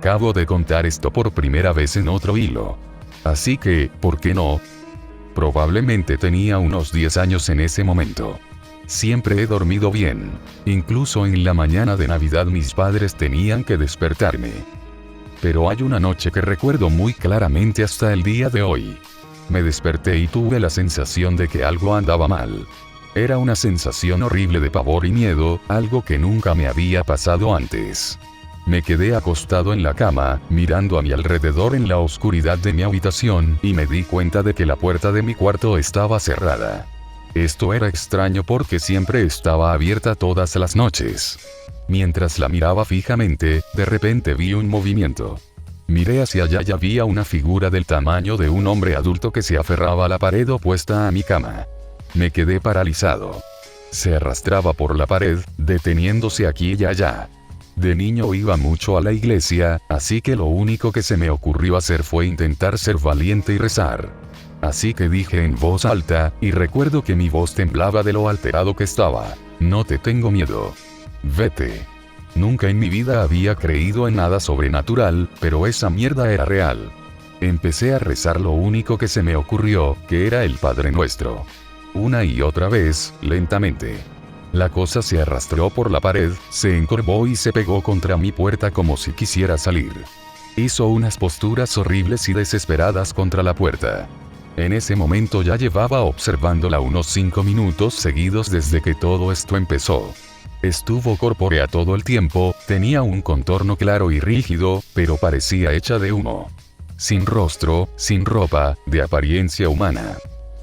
acabo de contar esto por primera vez en otro hilo. Así que, ¿por qué no? Probablemente tenía unos 10 años en ese momento. Siempre he dormido bien. Incluso en la mañana de Navidad mis padres tenían que despertarme. Pero hay una noche que recuerdo muy claramente hasta el día de hoy. Me desperté y tuve la sensación de que algo andaba mal. Era una sensación horrible de pavor y miedo, algo que nunca me había pasado antes. Me quedé acostado en la cama, mirando a mi alrededor en la oscuridad de mi habitación, y me di cuenta de que la puerta de mi cuarto estaba cerrada. Esto era extraño porque siempre estaba abierta todas las noches. Mientras la miraba fijamente, de repente vi un movimiento. Miré hacia allá y había una figura del tamaño de un hombre adulto que se aferraba a la pared opuesta a mi cama. Me quedé paralizado. Se arrastraba por la pared, deteniéndose aquí y allá. De niño iba mucho a la iglesia, así que lo único que se me ocurrió hacer fue intentar ser valiente y rezar. Así que dije en voz alta, y recuerdo que mi voz temblaba de lo alterado que estaba: no te tengo miedo. Vete. Nunca en mi vida había creído en nada sobrenatural, pero esa mierda era real. Empecé a rezar lo único que se me ocurrió, que era el Padre Nuestro. Una y otra vez, lentamente. La cosa se arrastró por la pared, se encorvó y se pegó contra mi puerta como si quisiera salir. Hizo unas posturas horribles y desesperadas contra la puerta. En ese momento ya llevaba observándola unos 5 minutos seguidos desde que todo esto empezó. Estuvo corpórea todo el tiempo, tenía un contorno claro y rígido, pero parecía hecha de humo. Sin rostro, sin ropa, de apariencia humana.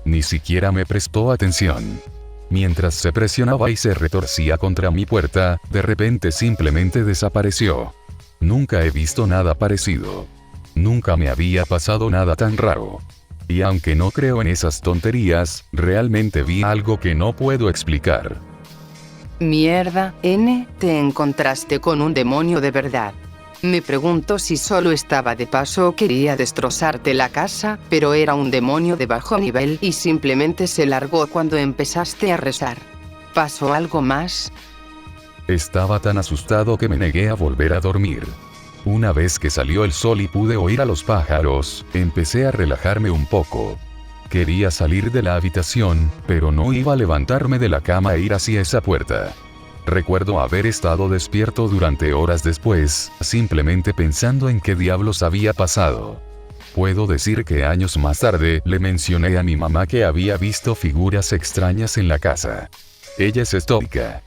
Ni siquiera me prestó atención. Mientras se presionaba y se retorcía contra mi puerta, de repente simplemente desapareció. Nunca he visto nada parecido. Nunca me había pasado nada tan raro. Y aunque no creo en esas tonterías, realmente vi algo que no puedo explicar. Mierda, N, te encontraste con un demonio de verdad. Me pregunto si solo estaba de paso o quería destrozarte la casa, pero era un demonio de bajo nivel y simplemente se largó cuando empezaste a rezar. ¿Pasó algo más? Estaba tan asustado que me negué a volver a dormir. Una vez que salió el sol y pude oír a los pájaros, empecé a relajarme un poco. Quería salir de la habitación, pero no iba a levantarme de la cama e ir hacia esa puerta. Recuerdo haber estado despierto durante horas después, simplemente pensando en qué diablos había pasado. Puedo decir que años más tarde le mencioné a mi mamá que había visto figuras extrañas en la casa. Ella es estoica.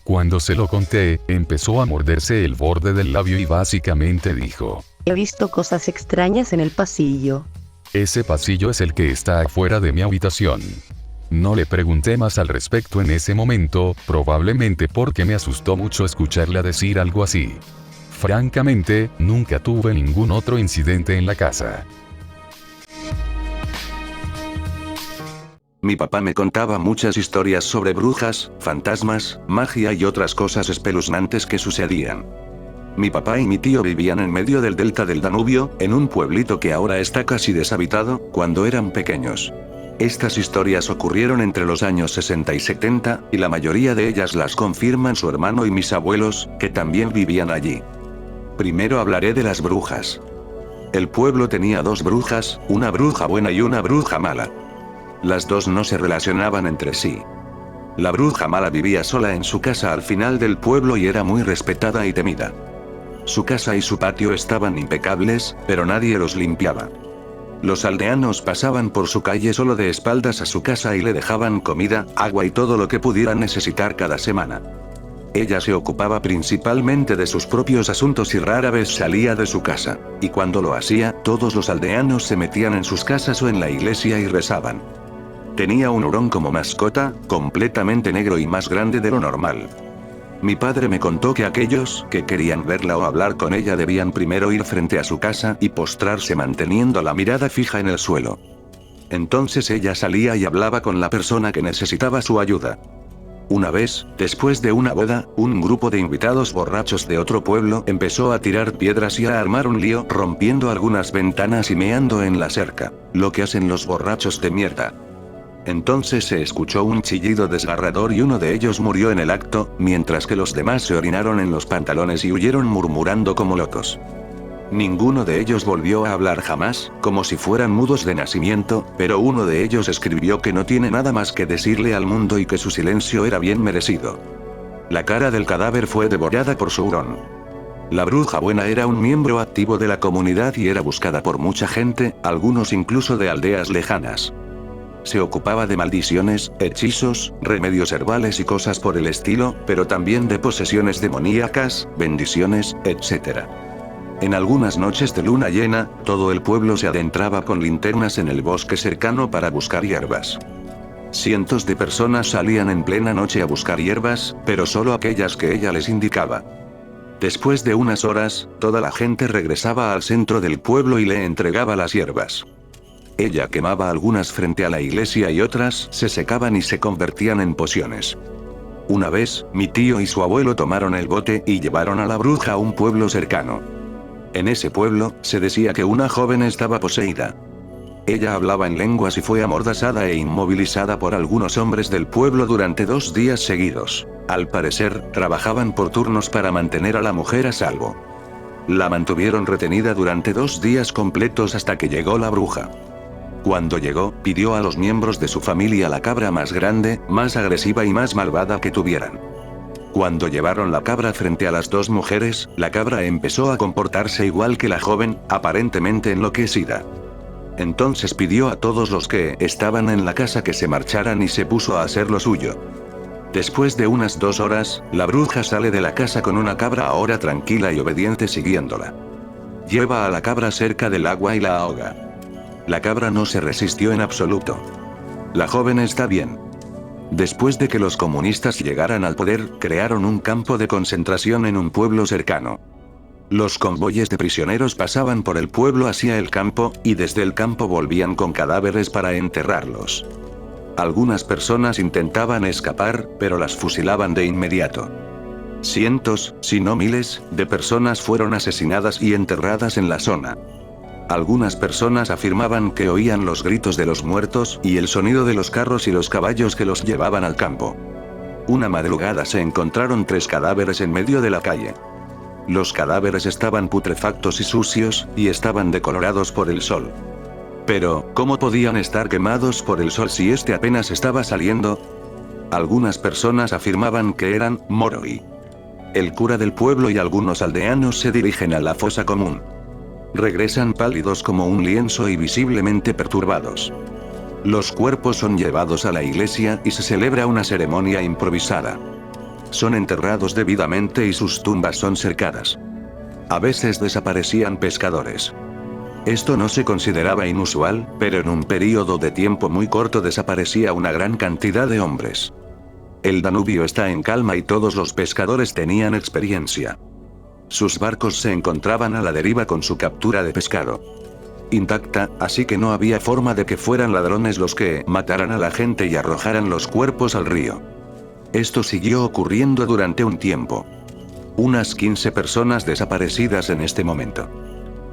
Cuando se lo conté, empezó a morderse el borde del labio y básicamente dijo: he visto cosas extrañas en el pasillo. Ese pasillo es el que está afuera de mi habitación. No le pregunté más al respecto en ese momento, probablemente porque me asustó mucho escucharla decir algo así. Francamente, nunca tuve ningún otro incidente en la casa. Mi papá me contaba muchas historias sobre brujas, fantasmas, magia y otras cosas espeluznantes que sucedían. Mi papá y mi tío vivían en medio del delta del Danubio, en un pueblito que ahora está casi deshabitado, cuando eran pequeños. Estas historias ocurrieron entre los años 60 y 70, y la mayoría de ellas las confirman su hermano y mis abuelos, que también vivían allí. Primero hablaré de las brujas. El pueblo tenía 2 brujas, una bruja buena y una bruja mala. Las dos no se relacionaban entre sí. La bruja mala vivía sola en su casa al final del pueblo y era muy respetada y temida. Su casa y su patio estaban impecables, pero nadie los limpiaba. Los aldeanos pasaban por su calle solo de espaldas a su casa y le dejaban comida, agua y todo lo que pudieran necesitar cada semana. Ella se ocupaba principalmente de sus propios asuntos y rara vez salía de su casa, y cuando lo hacía, todos los aldeanos se metían en sus casas o en la iglesia y rezaban. Tenía un hurón como mascota, completamente negro y más grande de lo normal. Mi padre me contó que aquellos que querían verla o hablar con ella debían primero ir frente a su casa y postrarse manteniendo la mirada fija en el suelo. Entonces ella salía y hablaba con la persona que necesitaba su ayuda. Una vez, después de una boda, un grupo de invitados borrachos de otro pueblo empezó a tirar piedras y a armar un lío, rompiendo algunas ventanas y meando en la cerca, lo que hacen los borrachos de mierda. Entonces se escuchó un chillido desgarrador y uno de ellos murió en el acto, mientras que los demás se orinaron en los pantalones y huyeron murmurando como locos. Ninguno de ellos volvió a hablar jamás, como si fueran mudos de nacimiento, pero uno de ellos escribió que no tiene nada más que decirle al mundo y que su silencio era bien merecido. La cara del cadáver fue devorada por su hurón. La bruja buena era un miembro activo de la comunidad y era buscada por mucha gente, algunos incluso de aldeas lejanas. Se ocupaba de maldiciones, hechizos, remedios herbales y cosas por el estilo, pero también de posesiones demoníacas, bendiciones, etc. En algunas noches de luna llena, todo el pueblo se adentraba con linternas en el bosque cercano para buscar hierbas. Cientos de personas salían en plena noche a buscar hierbas, pero solo aquellas que ella les indicaba. Después de unas horas, toda la gente regresaba al centro del pueblo y le entregaba las hierbas. Ella quemaba algunas frente a la iglesia y otras se secaban y se convertían en pociones. Una vez, mi tío y su abuelo tomaron el bote y llevaron a la bruja a un pueblo cercano. En ese pueblo, se decía que una joven estaba poseída. Ella hablaba en lenguas y fue amordazada e inmovilizada por algunos hombres del pueblo durante 2 días seguidos. Al parecer, trabajaban por turnos para mantener a la mujer a salvo. La mantuvieron retenida durante 2 días completos hasta que llegó la bruja. Cuando llegó, pidió a los miembros de su familia la cabra más grande, más agresiva y más malvada que tuvieran. Cuando llevaron la cabra frente a las 2 mujeres, la cabra empezó a comportarse igual que la joven, aparentemente enloquecida. Entonces pidió a todos los que estaban en la casa que se marcharan y se puso a hacer lo suyo. Después de unas 2 horas, la bruja sale de la casa con una cabra ahora tranquila y obediente siguiéndola. Lleva a la cabra cerca del agua y la ahoga. La cabra no se resistió en absoluto. La joven está bien. Después de que los comunistas llegaran al poder, crearon un campo de concentración en un pueblo cercano. Los convoyes de prisioneros pasaban por el pueblo hacia el campo, y desde el campo volvían con cadáveres para enterrarlos. Algunas personas intentaban escapar, pero las fusilaban de inmediato. Cientos, si no miles, de personas fueron asesinadas y enterradas en la zona. Algunas personas afirmaban que oían los gritos de los muertos y el sonido de los carros y los caballos que los llevaban al campo. Una madrugada se encontraron 3 cadáveres en medio de la calle. Los cadáveres estaban putrefactos y sucios, y estaban decolorados por el sol. Pero, ¿cómo podían estar quemados por el sol si este apenas estaba saliendo? Algunas personas afirmaban que eran Moroi. El cura del pueblo y algunos aldeanos se dirigen a la fosa común. Regresan pálidos como un lienzo y visiblemente perturbados. Los cuerpos son llevados a la iglesia y se celebra una ceremonia improvisada. Son enterrados debidamente y sus tumbas son cercadas. A veces desaparecían pescadores. Esto no se consideraba inusual, pero en un período de tiempo muy corto desaparecía una gran cantidad de hombres. El Danubio está en calma y todos los pescadores tenían experiencia. Sus barcos se encontraban a la deriva con su captura de pescado intacta, así que no había forma de que fueran ladrones los que mataran a la gente y arrojaran los cuerpos al río. Esto siguió ocurriendo durante un tiempo. Unas 15 personas desaparecidas en este momento.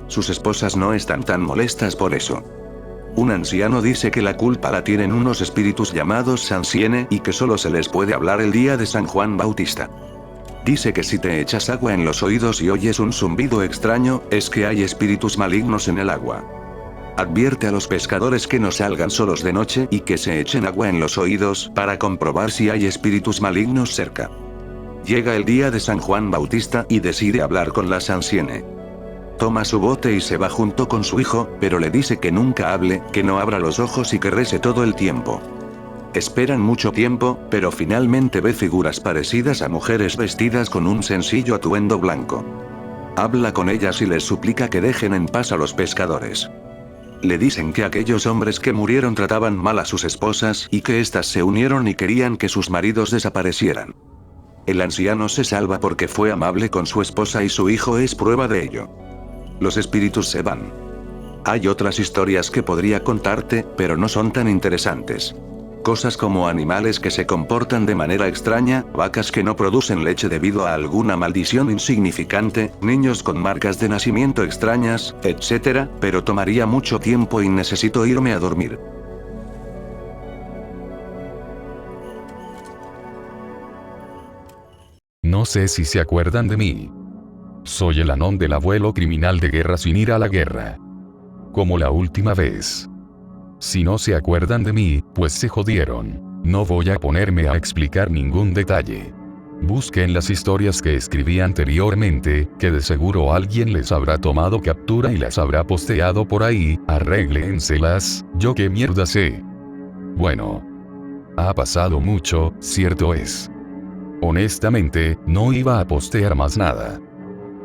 Sus esposas no están tan molestas por eso. Un anciano dice que la culpa la tienen unos espíritus llamados Sansiene y que solo se les puede hablar el día de San Juan Bautista. Dice que si te echas agua en los oídos y oyes un zumbido extraño, es que hay espíritus malignos en el agua. Advierte a los pescadores que no salgan solos de noche y que se echen agua en los oídos para comprobar si hay espíritus malignos cerca. Llega el día de San Juan Bautista y decide hablar con la Sansiene. Toma su bote y se va junto con su hijo, pero le dice que nunca hable, que no abra los ojos y que rece todo el tiempo. Esperan mucho tiempo, pero finalmente ve figuras parecidas a mujeres vestidas con un sencillo atuendo blanco. Habla con ellas y les suplica que dejen en paz a los pescadores. Le dicen que aquellos hombres que murieron trataban mal a sus esposas y que éstas se unieron y querían que sus maridos desaparecieran. El anciano se salva porque fue amable con su esposa y su hijo es prueba de ello. Los espíritus se van. Hay otras historias que podría contarte, pero no son tan interesantes. Cosas como animales que se comportan de manera extraña, vacas que no producen leche debido a alguna maldición insignificante, niños con marcas de nacimiento extrañas, etc., pero tomaría mucho tiempo y necesito irme a dormir. No sé si se acuerdan de mí. Soy el Anón del abuelo criminal de guerra sin ir a la guerra. Como la última vez. Si no se acuerdan de mí, pues se jodieron. No voy a ponerme a explicar ningún detalle. Busquen las historias que escribí anteriormente, que de seguro alguien les habrá tomado captura y las habrá posteado por ahí, arréglenselas, yo qué mierda sé. Bueno. Ha pasado mucho, cierto es. Honestamente, no iba a postear más nada.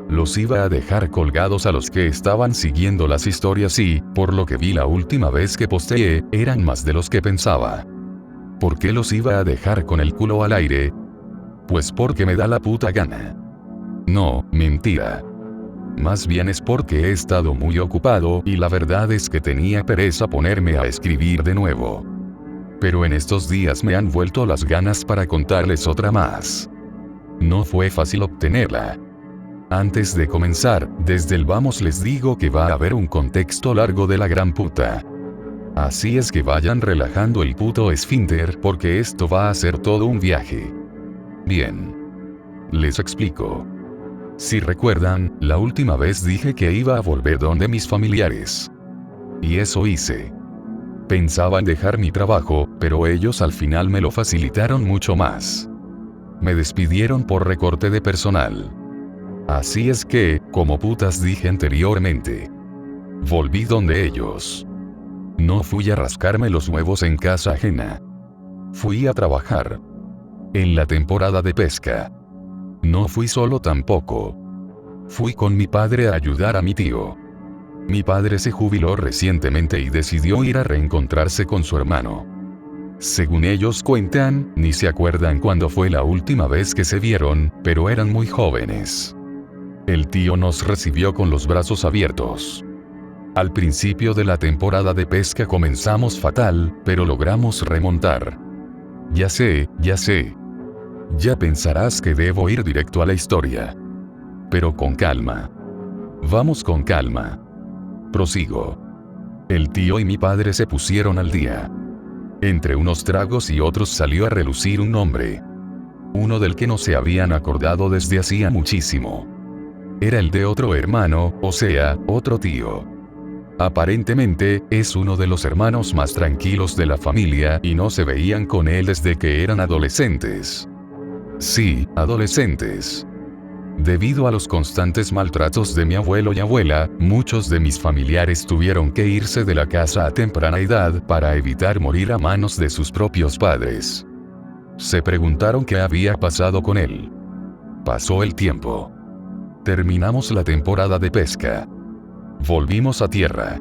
Los iba a dejar colgados a los que estaban siguiendo las historias y, por lo que vi la última vez que posteé, eran más de los que pensaba. ¿Por qué los iba a dejar con el culo al aire? Pues porque me da la puta gana. No, mentira. Más bien es porque he estado muy ocupado y la verdad es que tenía pereza ponerme a escribir de nuevo. Pero en estos días me han vuelto las ganas para contarles otra más. No fue fácil obtenerla. Antes de comenzar, desde el vamos les digo que va a haber un contexto largo de la gran puta. Así es que vayan relajando el puto esfínter porque esto va a ser todo un viaje. Bien. Les explico. Si recuerdan, la última vez dije que iba a volver donde mis familiares. Y eso hice. Pensaba en dejar mi trabajo, pero ellos al final me lo facilitaron mucho más. Me despidieron por recorte de personal. Así es que, como putas dije anteriormente, volví donde ellos. No fui a rascarme los huevos en casa ajena. Fui a trabajar. En la temporada de pesca. No fui solo tampoco. Fui con mi padre a ayudar a mi tío. Mi padre se jubiló recientemente y decidió ir a reencontrarse con su hermano. Según ellos cuentan, ni se acuerdan cuándo fue la última vez que se vieron, pero eran muy jóvenes. El tío nos recibió con los brazos abiertos. Al principio de la temporada de pesca comenzamos fatal, pero logramos remontar. Ya sé. Ya pensarás que debo ir directo a la historia. Pero con calma. Vamos con calma. Prosigo. El tío y mi padre se pusieron al día. Entre unos tragos y otros salió a relucir un nombre. Uno del que no se habían acordado desde hacía muchísimo. Era el de otro hermano, o sea, otro tío. Aparentemente, es uno de los hermanos más tranquilos de la familia y no se veían con él desde que eran adolescentes. Sí, adolescentes. Debido a los constantes maltratos de mi abuelo y abuela, muchos de mis familiares tuvieron que irse de la casa a temprana edad para evitar morir a manos de sus propios padres. Se preguntaron qué había pasado con él. Pasó el tiempo. Terminamos la temporada de pesca. Volvimos a tierra.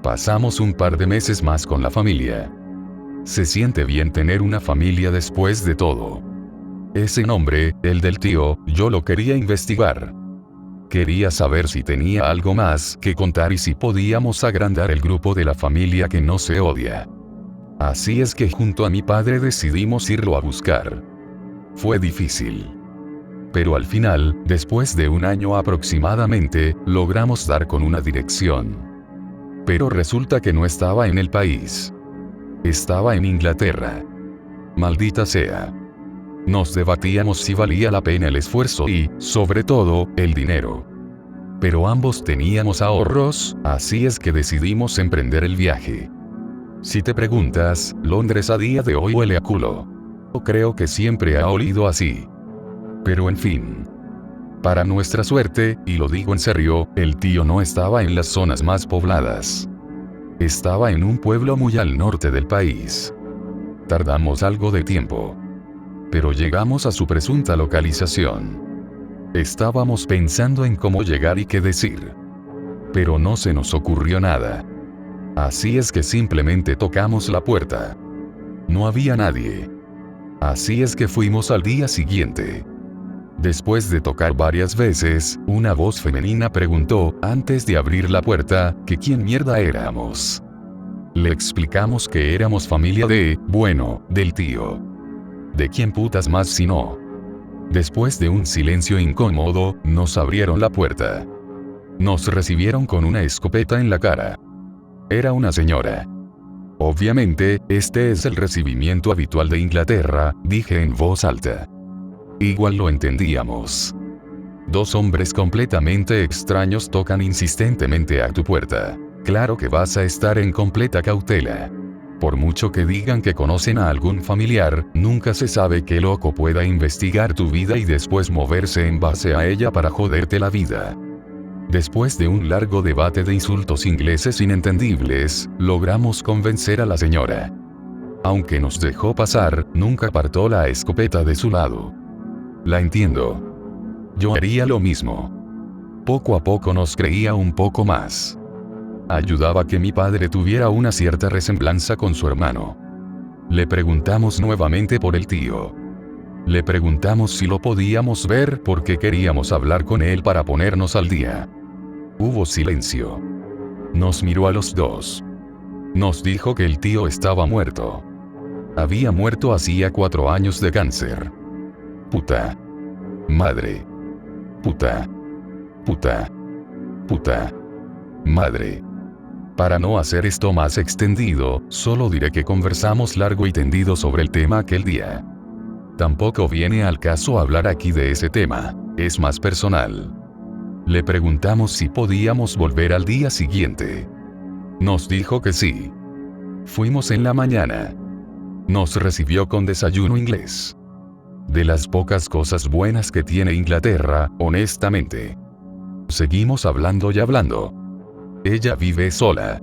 Pasamos un par de meses más con la familia. Se siente bien tener una familia después de todo. Ese nombre, el del tío, yo lo quería investigar. Quería saber si tenía algo más que contar y si podíamos agrandar el grupo de la familia que no se odia. Así es que junto a mi padre decidimos irlo a buscar. Fue difícil. Pero al final, después de un año aproximadamente, logramos dar con una dirección. Pero resulta que no estaba en el país. Estaba en Inglaterra. Maldita sea. Nos debatíamos si valía la pena el esfuerzo y, sobre todo, el dinero. Pero ambos teníamos ahorros, así es que decidimos emprender el viaje. Si te preguntas, Londres a día de hoy huele a culo. Creo que siempre ha olido así. Pero en fin. Para nuestra suerte, y lo digo en serio, el tío no estaba en las zonas más pobladas. Estaba en un pueblo muy al norte del país. Tardamos algo de tiempo. Pero llegamos a su presunta localización. Estábamos pensando en cómo llegar y qué decir. Pero no se nos ocurrió nada. Así es que simplemente tocamos la puerta. No había nadie. Así es que fuimos al día siguiente. Después de tocar varias veces, una voz femenina preguntó, antes de abrir la puerta, que quién mierda éramos. Le explicamos que éramos familia del tío. ¿De quién putas más si no? Después de un silencio incómodo, nos abrieron la puerta. Nos recibieron con una escopeta en la cara. Era una señora. Obviamente, este es el recibimiento habitual de Inglaterra, dije en voz alta. Igual lo entendíamos. Dos hombres completamente extraños tocan insistentemente a tu puerta. Claro que vas a estar en completa cautela. Por mucho que digan que conocen a algún familiar, nunca se sabe qué loco pueda investigar tu vida y después moverse en base a ella para joderte la vida. Después de un largo debate de insultos ingleses inentendibles, logramos convencer a la señora. Aunque nos dejó pasar, nunca apartó la escopeta de su lado. La entiendo. Yo haría lo mismo. Poco a poco nos creía un poco más. Ayudaba a que mi padre tuviera una cierta resemblanza con su hermano. Le preguntamos nuevamente por el tío. Le preguntamos si lo podíamos ver porque queríamos hablar con él para ponernos al día. Hubo silencio. Nos miró a los dos. Nos dijo que el tío estaba muerto. Había muerto hacía 4 años de cáncer. Puta. Madre. Puta. Puta. Puta. Madre. Para no hacer esto más extendido, solo diré que conversamos largo y tendido sobre el tema aquel día. Tampoco viene al caso hablar aquí de ese tema, es más personal. Le preguntamos si podíamos volver al día siguiente. Nos dijo que sí. Fuimos en la mañana. Nos recibió con desayuno inglés. De las pocas cosas buenas que tiene Inglaterra, honestamente. Seguimos hablando y hablando. Ella vive sola.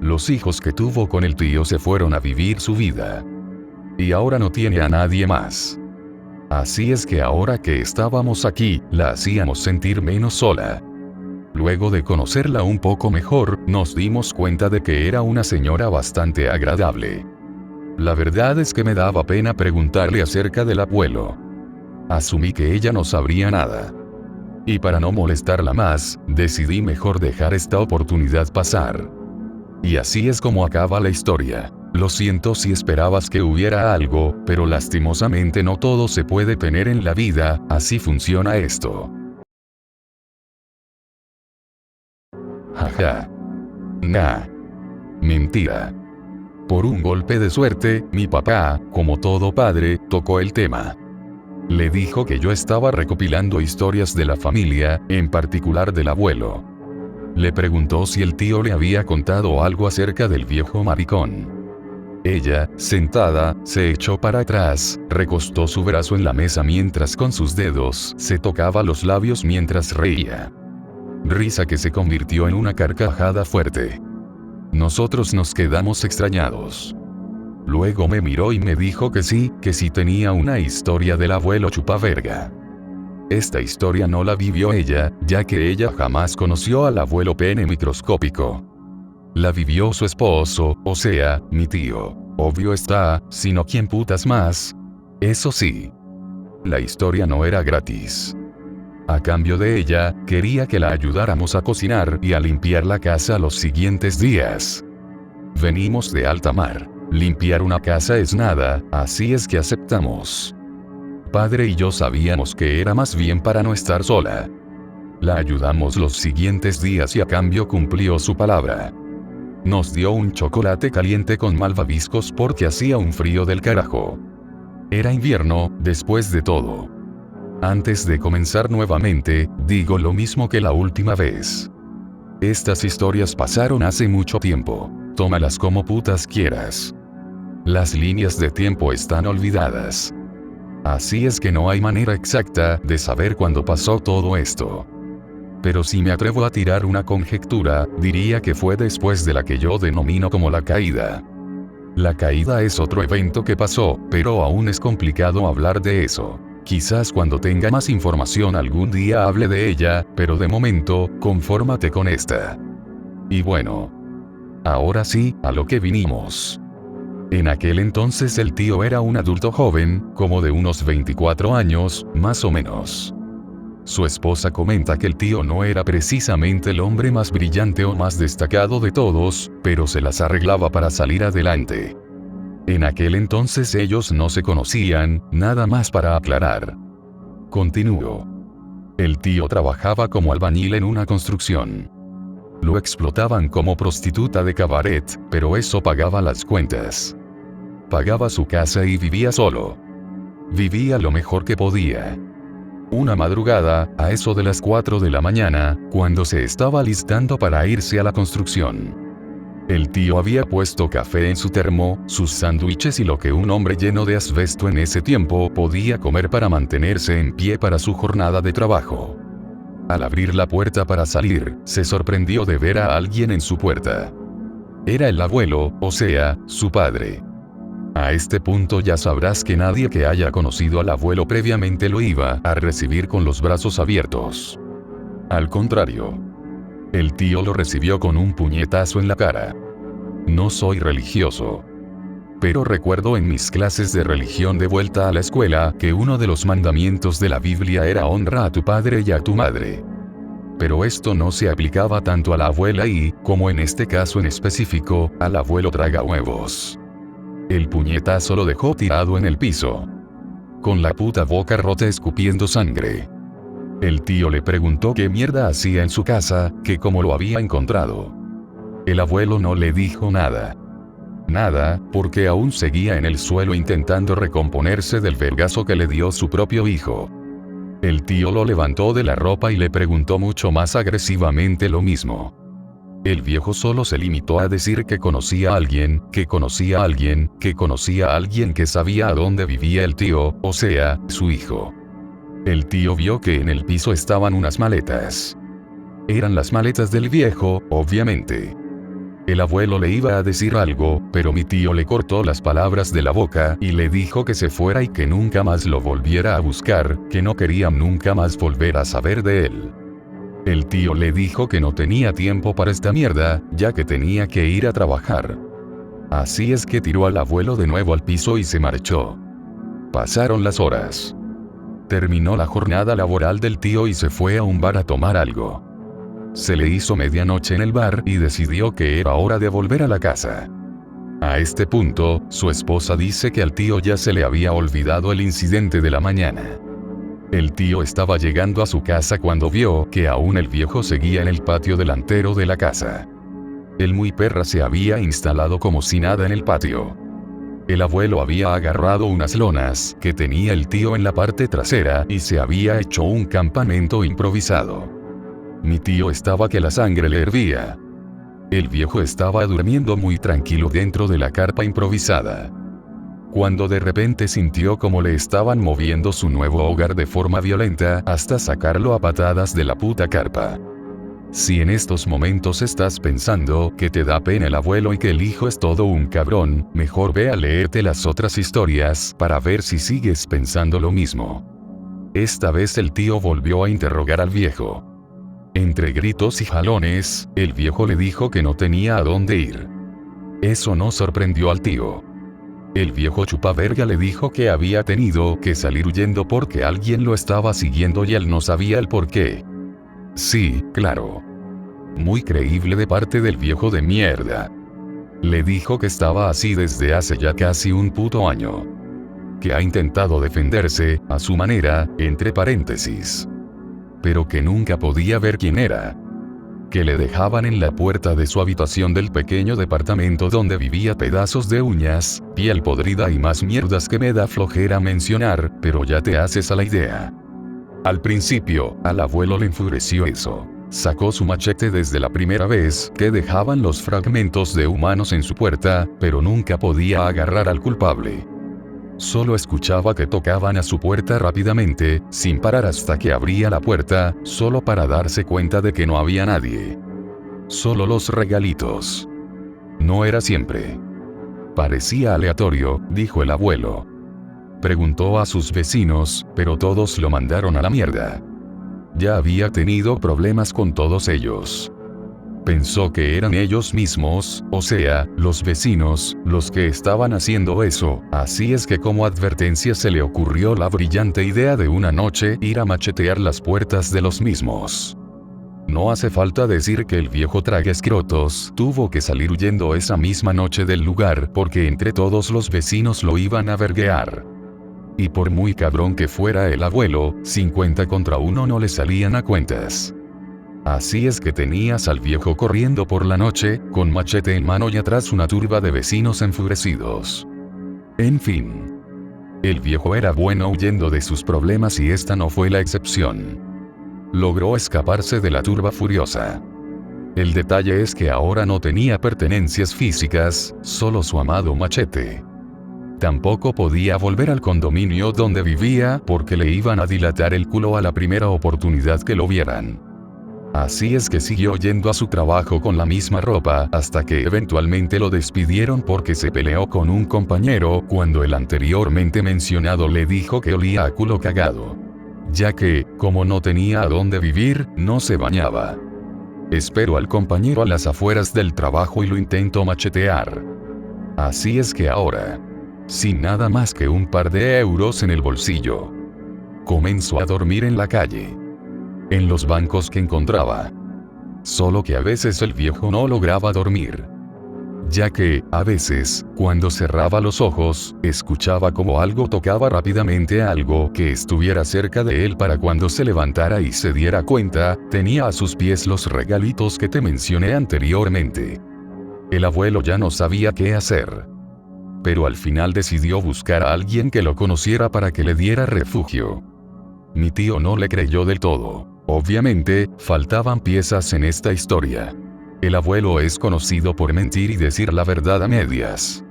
Los hijos que tuvo con el tío se fueron a vivir su vida. Y ahora no tiene a nadie más. Así es que ahora que estábamos aquí, la hacíamos sentir menos sola. Luego de conocerla un poco mejor, nos dimos cuenta de que era una señora bastante agradable. La verdad es que me daba pena preguntarle acerca del abuelo. Asumí que ella no sabría nada. Y para no molestarla más, decidí mejor dejar esta oportunidad pasar. Y así es como acaba la historia. Lo siento si esperabas que hubiera algo, pero lastimosamente no todo se puede tener en la vida, así funciona esto. Jaja. Nah. Mentira. Por un golpe de suerte, mi papá, como todo padre, tocó el tema. Le dijo que yo estaba recopilando historias de la familia, en particular del abuelo. Le preguntó si el tío le había contado algo acerca del viejo maricón. Ella, sentada, se echó para atrás, recostó su brazo en la mesa mientras con sus dedos se tocaba los labios mientras reía. Risa que se convirtió en una carcajada fuerte. Nosotros nos quedamos extrañados. Luego me miró y me dijo que sí tenía una historia del abuelo chupaverga. Esta historia no la vivió ella, ya que ella jamás conoció al abuelo pene microscópico. La vivió su esposo, o sea, mi tío. Obvio está, sino quién putas más. Eso sí. La historia no era gratis. A cambio de ella, quería que la ayudáramos a cocinar y a limpiar la casa los siguientes días. Venimos de alta mar. Limpiar una casa es nada, así es que aceptamos. Padre y yo sabíamos que era más bien para no estar sola. La ayudamos los siguientes días y a cambio cumplió su palabra. Nos dio un chocolate caliente con malvaviscos porque hacía un frío del carajo. Era invierno, después de todo. Antes de comenzar nuevamente, digo lo mismo que la última vez. Estas historias pasaron hace mucho tiempo. Tómalas como putas quieras. Las líneas de tiempo están olvidadas. Así es que no hay manera exacta de saber cuándo pasó todo esto. Pero si me atrevo a tirar una conjetura, diría que fue después de la que yo denomino como la caída. La caída es otro evento que pasó, pero aún es complicado hablar de eso. Quizás cuando tenga más información algún día hable de ella, pero de momento, confórmate con esta. Y bueno. Ahora sí, a lo que vinimos. En aquel entonces el tío era un adulto joven, como de unos 24 años, más o menos. Su esposa comenta que el tío no era precisamente el hombre más brillante o más destacado de todos, pero se las arreglaba para salir adelante. En aquel entonces ellos no se conocían, nada más para aclarar. Continúo. El tío trabajaba como albañil en una construcción. Lo explotaban como prostituta de cabaret, pero eso pagaba las cuentas. Pagaba su casa y vivía solo. Vivía lo mejor que podía. Una madrugada, a eso de las 4 de la mañana, cuando se estaba alistando para irse a la construcción. El tío había puesto café en su termo, sus sándwiches y lo que un hombre lleno de asbesto en ese tiempo podía comer para mantenerse en pie para su jornada de trabajo. Al abrir la puerta para salir, se sorprendió de ver a alguien en su puerta. Era el abuelo, o sea, su padre. A este punto ya sabrás que nadie que haya conocido al abuelo previamente lo iba a recibir con los brazos abiertos. Al contrario. El tío lo recibió con un puñetazo en la cara. No soy religioso. Pero recuerdo en mis clases de religión de vuelta a la escuela que uno de los mandamientos de la Biblia era honra a tu padre y a tu madre. Pero esto no se aplicaba tanto a la abuela y, como en este caso en específico, al abuelo tragahuevos. El puñetazo lo dejó tirado en el piso. Con la puta boca rota escupiendo sangre. El tío le preguntó qué mierda hacía en su casa, que cómo lo había encontrado. El abuelo no le dijo nada. Nada, porque aún seguía en el suelo intentando recomponerse del vergazo que le dio su propio hijo. El tío lo levantó de la ropa y le preguntó mucho más agresivamente lo mismo. El viejo solo se limitó a decir que conocía a alguien, que conocía a alguien, que conocía a alguien que sabía a dónde vivía el tío, o sea, su hijo. El tío vio que en el piso estaban unas maletas. Eran las maletas del viejo, obviamente. El abuelo le iba a decir algo, pero mi tío le cortó las palabras de la boca y le dijo que se fuera y que nunca más lo volviera a buscar, que no quería nunca más volver a saber de él. El tío le dijo que no tenía tiempo para esta mierda, ya que tenía que ir a trabajar. Así es que tiró al abuelo de nuevo al piso y se marchó. Pasaron las horas. Terminó la jornada laboral del tío y se fue a un bar a tomar algo. Se le hizo medianoche en el bar y decidió que era hora de volver a la casa. A este punto, su esposa dice que al tío ya se le había olvidado el incidente de la mañana. El tío estaba llegando a su casa cuando vio que aún el viejo seguía en el patio delantero de la casa. El muy perra se había instalado como si nada en el patio. El abuelo había agarrado unas lonas que tenía el tío en la parte trasera y se había hecho un campamento improvisado. Mi tío estaba que la sangre le hervía. El viejo estaba durmiendo muy tranquilo dentro de la carpa improvisada. Cuando de repente sintió como le estaban moviendo su nuevo hogar de forma violenta hasta sacarlo a patadas de la puta carpa. Si en estos momentos estás pensando que te da pena el abuelo y que el hijo es todo un cabrón, mejor ve a leerte las otras historias para ver si sigues pensando lo mismo. Esta vez el tío volvió a interrogar al viejo. Entre gritos y jalones, el viejo le dijo que no tenía a dónde ir. Eso no sorprendió al tío. El viejo chupaverga le dijo que había tenido que salir huyendo porque alguien lo estaba siguiendo y él no sabía el por qué. Sí, claro. Muy creíble de parte del viejo de mierda. Le dijo que estaba así desde hace ya casi un puto año. Que ha intentado defenderse, a su manera, entre paréntesis. Pero que nunca podía ver quién era. Que le dejaban en la puerta de su habitación del pequeño departamento donde vivía pedazos de uñas, piel podrida y más mierdas que me da flojera mencionar, pero ya te haces a la idea. Al principio, al abuelo le enfureció eso. Sacó su machete desde la primera vez que dejaban los fragmentos de humanos en su puerta, pero nunca podía agarrar al culpable. Solo escuchaba que tocaban a su puerta rápidamente, sin parar hasta que abría la puerta, solo para darse cuenta de que no había nadie. Solo los regalitos. No era siempre. Parecía aleatorio, dijo el abuelo. Preguntó a sus vecinos, pero todos lo mandaron a la mierda. Ya había tenido problemas con todos ellos. Pensó que eran ellos mismos, o sea, los vecinos, los que estaban haciendo eso, así es que como advertencia se le ocurrió la brillante idea de una noche ir a machetear las puertas de los mismos. No hace falta decir que el viejo traguescrotos tuvo que salir huyendo esa misma noche del lugar porque entre todos los vecinos lo iban a verguear. Y por muy cabrón que fuera el abuelo, 50 contra 1 no le salían a cuentas. Así es que tenías al viejo corriendo por la noche, con machete en mano y atrás una turba de vecinos enfurecidos. En fin. El viejo era bueno huyendo de sus problemas y esta no fue la excepción. Logró escaparse de la turba furiosa. El detalle es que ahora no tenía pertenencias físicas, solo su amado machete. Tampoco podía volver al condominio donde vivía porque le iban a dilatar el culo a la primera oportunidad que lo vieran. Así es que siguió yendo a su trabajo con la misma ropa hasta que eventualmente lo despidieron porque se peleó con un compañero cuando el anteriormente mencionado le dijo que olía a culo cagado. Ya que, como no tenía a dónde vivir, no se bañaba. Espero al compañero a las afueras del trabajo y lo intento machetear. Así es que ahora, sin nada más que un par de euros en el bolsillo, comenzó a dormir en la calle, en los bancos que encontraba. Solo que a veces el viejo no lograba dormir, ya que, a veces, cuando cerraba los ojos, escuchaba como algo tocaba rápidamente algo que estuviera cerca de él para cuando se levantara y se diera cuenta, tenía a sus pies los regalitos que te mencioné anteriormente. El abuelo ya no sabía qué hacer, pero al final decidió buscar a alguien que lo conociera para que le diera refugio. Mi tío no le creyó del todo. Obviamente, faltaban piezas en esta historia. El abuelo es conocido por mentir y decir la verdad a medias.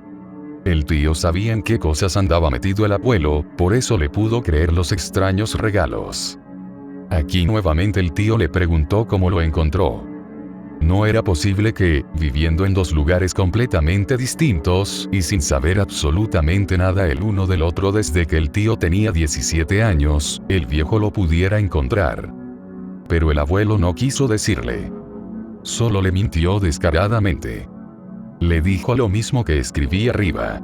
El tío sabía en qué cosas andaba metido el abuelo, por eso le pudo creer los extraños regalos. Aquí nuevamente el tío le preguntó cómo lo encontró. No era posible que, viviendo en dos lugares completamente distintos, y sin saber absolutamente nada el uno del otro desde que el tío tenía 17 años, el viejo lo pudiera encontrar. Pero el abuelo no quiso decirle. Solo le mintió descaradamente. Le dijo lo mismo que escribí arriba.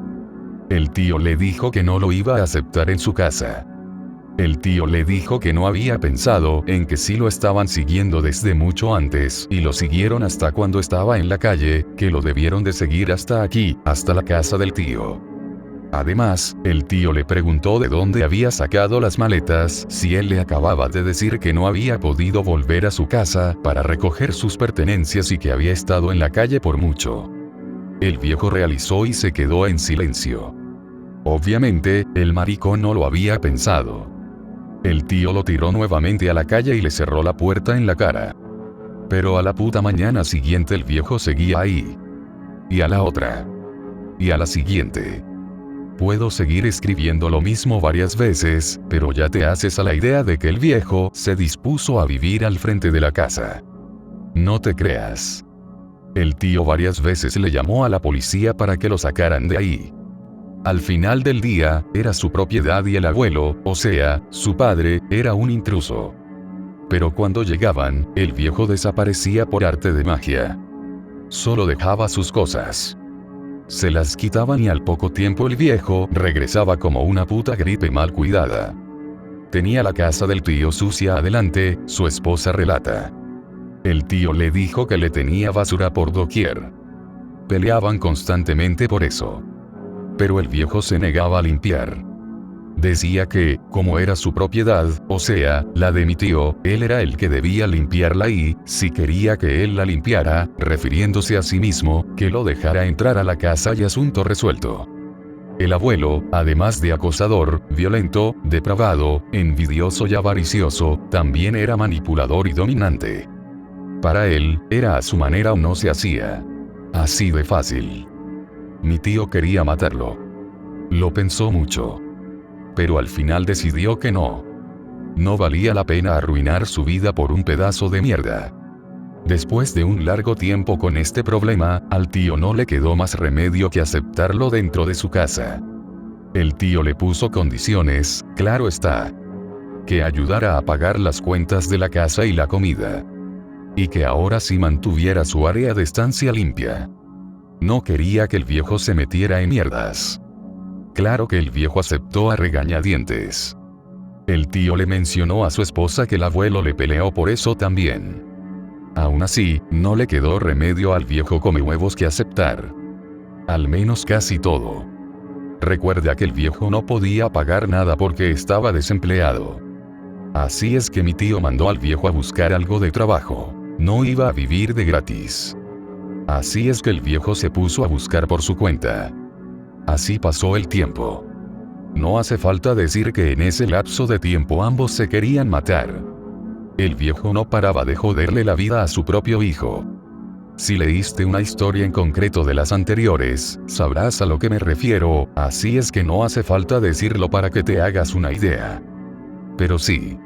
El tío le dijo que no lo iba a aceptar en su casa. El tío le dijo que no había pensado en que sí lo estaban siguiendo desde mucho antes y lo siguieron hasta cuando estaba en la calle, que lo debieron de seguir hasta aquí, hasta la casa del tío. Además, el tío le preguntó de dónde había sacado las maletas si él le acababa de decir que no había podido volver a su casa para recoger sus pertenencias y que había estado en la calle por mucho. El viejo realizó y se quedó en silencio. Obviamente, el maricón no lo había pensado. El tío lo tiró nuevamente a la calle y le cerró la puerta en la cara. Pero a la puta mañana siguiente el viejo seguía ahí. Y a la otra. Y a la siguiente. Puedo seguir escribiendo lo mismo varias veces, pero ya te haces a la idea de que el viejo se dispuso a vivir al frente de la casa. No te creas. El tío varias veces le llamó a la policía para que lo sacaran de ahí. Al final del día, era su propiedad y el abuelo, o sea, su padre, era un intruso. Pero cuando llegaban, el viejo desaparecía por arte de magia. Solo dejaba sus cosas. Se las quitaban y al poco tiempo el viejo regresaba como una puta gripe mal cuidada. Tenía la casa del tío sucia adelante, su esposa relata. El tío le dijo que le tenía basura por doquier. Peleaban constantemente por eso. Pero el viejo se negaba a limpiar. Decía que, como era su propiedad, o sea, la de mi tío, él era el que debía limpiarla y, si quería que él la limpiara, refiriéndose a sí mismo, que lo dejara entrar a la casa y asunto resuelto. El abuelo, además de acosador, violento, depravado, envidioso y avaricioso, también era manipulador y dominante. Para él, era a su manera o no se hacía. Así de fácil. Mi tío quería matarlo. Lo pensó mucho. Pero al final decidió que no. No valía la pena arruinar su vida por un pedazo de mierda. Después de un largo tiempo con este problema, al tío no le quedó más remedio que aceptarlo dentro de su casa. El tío le puso condiciones, claro está. Que ayudara a pagar las cuentas de la casa y la comida. Y que ahora sí mantuviera su área de estancia limpia. No quería que el viejo se metiera en mierdas. Claro que el viejo aceptó a regañadientes. El tío le mencionó a su esposa que el abuelo le peleó por eso también. Aún así, no le quedó remedio al viejo comehuevos que aceptar. Al menos casi todo. Recuerda que el viejo no podía pagar nada porque estaba desempleado. Así es que mi tío mandó al viejo a buscar algo de trabajo. No iba a vivir de gratis. Así es que el viejo se puso a buscar por su cuenta. Así pasó el tiempo. No hace falta decir que en ese lapso de tiempo ambos se querían matar. El viejo no paraba de joderle la vida a su propio hijo. Si leíste una historia en concreto de las anteriores, sabrás a lo que me refiero, así es que no hace falta decirlo para que te hagas una idea. Pero sí.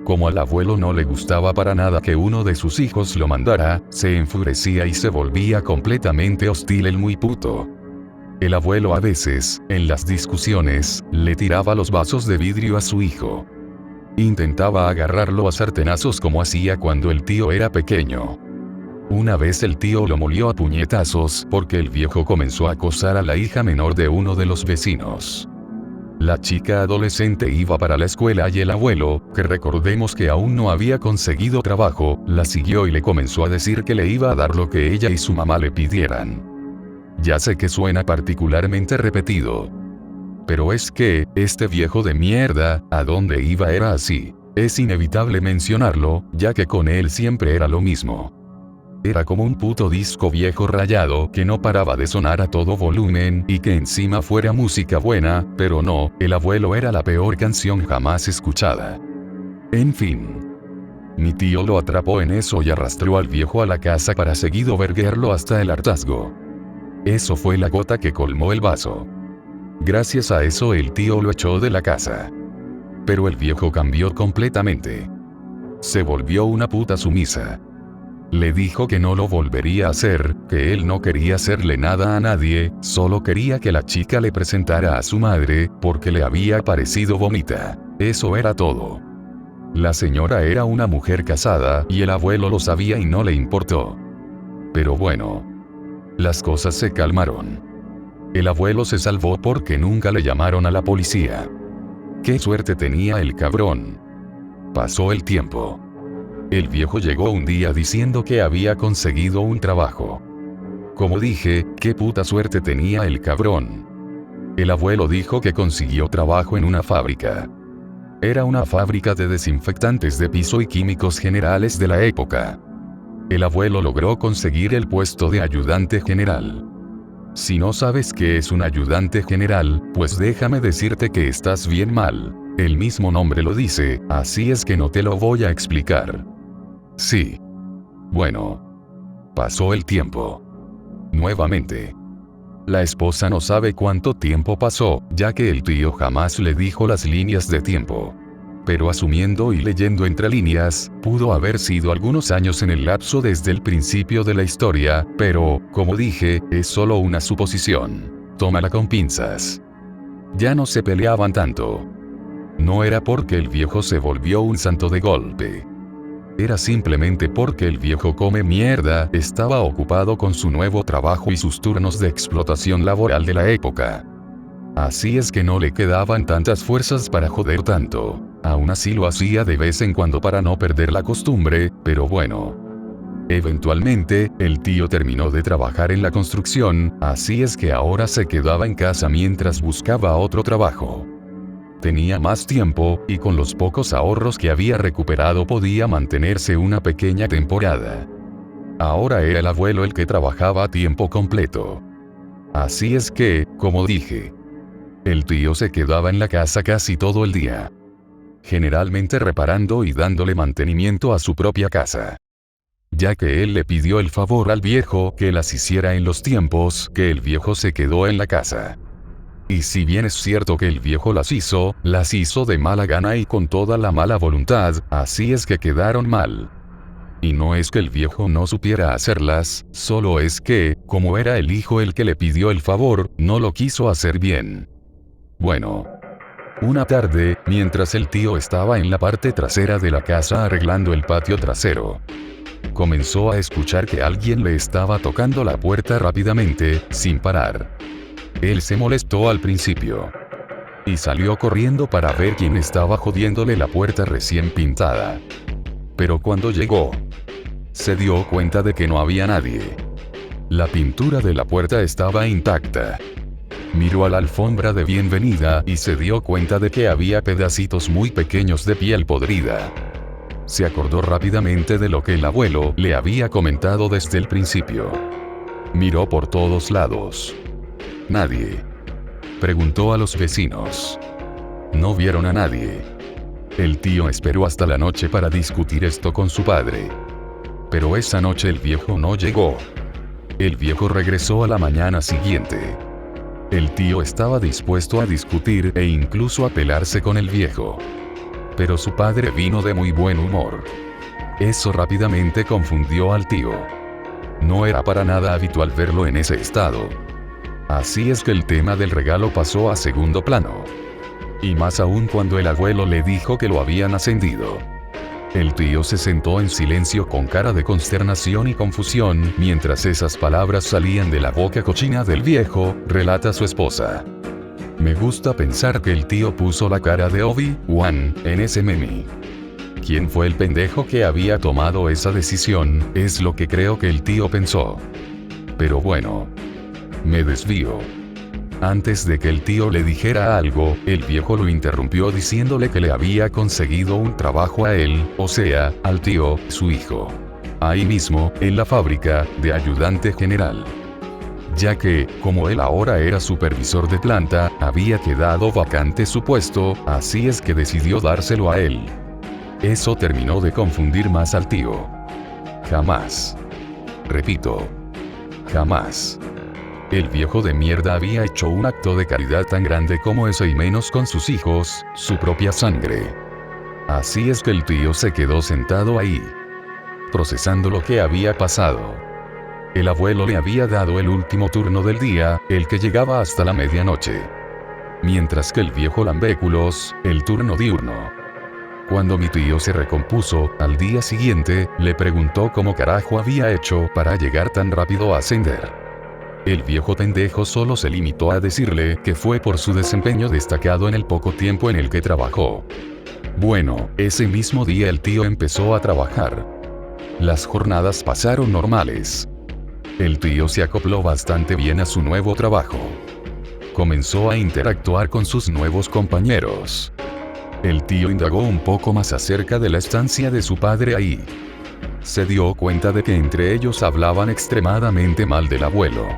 Como al abuelo no le gustaba para nada que uno de sus hijos lo mandara, se enfurecía y se volvía completamente hostil el muy puto. El abuelo a veces, en las discusiones, le tiraba los vasos de vidrio a su hijo. Intentaba agarrarlo a sartenazos como hacía cuando el tío era pequeño. Una vez el tío lo molió a puñetazos porque el viejo comenzó a acosar a la hija menor de uno de los vecinos. La chica adolescente iba para la escuela y el abuelo, que recordemos que aún no había conseguido trabajo, la siguió y le comenzó a decir que le iba a dar lo que ella y su mamá le pidieran. Ya sé que suena particularmente repetido. Pero es que, este viejo de mierda, a donde iba era así. Es inevitable mencionarlo, ya que con él siempre era lo mismo. Era como un puto disco viejo rayado que no paraba de sonar a todo volumen y que encima fuera música buena, pero no, el abuelo era la peor canción jamás escuchada. En fin. Mi tío lo atrapó en eso y arrastró al viejo a la casa para seguido verguerlo hasta el hartazgo. Eso fue la gota que colmó el vaso. Gracias a eso el tío lo echó de la casa. Pero el viejo cambió completamente. Se volvió una puta sumisa. Le dijo que no lo volvería a hacer, que él no quería hacerle nada a nadie, solo quería que la chica le presentara a su madre, porque le había parecido bonita. Eso era todo. La señora era una mujer casada, y el abuelo lo sabía y no le importó. Pero bueno. Las cosas se calmaron. El abuelo se salvó porque nunca le llamaron a la policía. ¡Qué suerte tenía el cabrón! Pasó el tiempo. El viejo llegó un día diciendo que había conseguido un trabajo. Como dije, qué puta suerte tenía el cabrón. El abuelo dijo que consiguió trabajo en una fábrica. Era una fábrica de desinfectantes de piso y químicos generales de la época. El abuelo logró conseguir el puesto de ayudante general. Si no sabes qué es un ayudante general, pues déjame decirte que estás bien mal. El mismo nombre lo dice, así es que no te lo voy a explicar. Sí. Bueno. Pasó el tiempo. Nuevamente. La esposa no sabe cuánto tiempo pasó, ya que el tío jamás le dijo las líneas de tiempo. Pero asumiendo y leyendo entre líneas, pudo haber sido algunos años en el lapso desde el principio de la historia, pero, como dije, es solo una suposición. Tómala con pinzas. Ya no se peleaban tanto. No era porque el viejo se volvió un santo de golpe. Era simplemente porque el viejo come mierda estaba ocupado con su nuevo trabajo y sus turnos de explotación laboral de la época. Así es que no le quedaban tantas fuerzas para joder tanto. Aún así lo hacía de vez en cuando para no perder la costumbre, pero bueno. Eventualmente, el tío terminó de trabajar en la construcción, así es que ahora se quedaba en casa mientras buscaba otro trabajo. Tenía más tiempo, y con los pocos ahorros que había recuperado podía mantenerse una pequeña temporada. Ahora era el abuelo el que trabajaba a tiempo completo. Así es que, como dije, el tío se quedaba en la casa casi todo el día. Generalmente reparando y dándole mantenimiento a su propia casa. Ya que él le pidió el favor al viejo que las hiciera en los tiempos que el viejo se quedó en la casa. Y si bien es cierto que el viejo las hizo de mala gana y con toda la mala voluntad, así es que quedaron mal. Y no es que el viejo no supiera hacerlas, solo es que, como era el hijo el que le pidió el favor, no lo quiso hacer bien. Bueno. Una tarde, mientras el tío estaba en la parte trasera de la casa arreglando el patio trasero, comenzó a escuchar que alguien le estaba tocando la puerta rápidamente, sin parar. Él se molestó al principio. Y salió corriendo para ver quién estaba jodiéndole la puerta recién pintada. Pero cuando llegó, se dio cuenta de que no había nadie. La pintura de la puerta estaba intacta. Miró a la alfombra de bienvenida y se dio cuenta de que había pedacitos muy pequeños de piel podrida. Se acordó rápidamente de lo que el abuelo le había comentado desde el principio. Miró por todos lados. Nadie. preguntó a los vecinos. No vieron a nadie. El tío esperó hasta la noche para discutir esto con su padre. Pero esa noche el viejo no llegó. El viejo regresó a la mañana siguiente. El tío estaba dispuesto a discutir e incluso a pelearse con el viejo. Pero su padre vino de muy buen humor. Eso rápidamente confundió al tío. No era para nada habitual verlo en ese estado. Así es que el tema del regalo pasó a segundo plano. Y más aún cuando el abuelo le dijo que lo habían ascendido. El tío se sentó en silencio con cara de consternación y confusión mientras esas palabras salían de la boca cochina del viejo, relata su esposa. Me gusta pensar que el tío puso la cara de Obi-Wan en ese meme. ¿Quién fue el pendejo que había tomado esa decisión? Es lo que creo que el tío pensó. Pero bueno. Me desvío. Antes de que el tío le dijera algo, el viejo lo interrumpió diciéndole que le había conseguido un trabajo a él, o sea, al tío, su hijo. Ahí mismo, en la fábrica, de ayudante general. Ya que, como él ahora era supervisor de planta, había quedado vacante su puesto, así es que decidió dárselo a él. Eso terminó de confundir más al tío. Jamás. Repito. Jamás. El viejo de mierda había hecho un acto de caridad tan grande como ese y menos con sus hijos, su propia sangre. Así es que el tío se quedó sentado ahí, procesando lo que había pasado. El abuelo le había dado el último turno del día, el que llegaba hasta la medianoche. Mientras que el viejo lambéculos, el turno diurno. Cuando mi tío se recompuso, al día siguiente, le preguntó cómo carajo había hecho para llegar tan rápido a ascender. El viejo pendejo solo se limitó a decirle que fue por su desempeño destacado en el poco tiempo en el que trabajó. Bueno, ese mismo día el tío empezó a trabajar. Las jornadas pasaron normales. El tío se acopló bastante bien a su nuevo trabajo. Comenzó a interactuar con sus nuevos compañeros. El tío indagó un poco más acerca de la estancia de su padre ahí. Se dio cuenta de que entre ellos hablaban extremadamente mal del abuelo.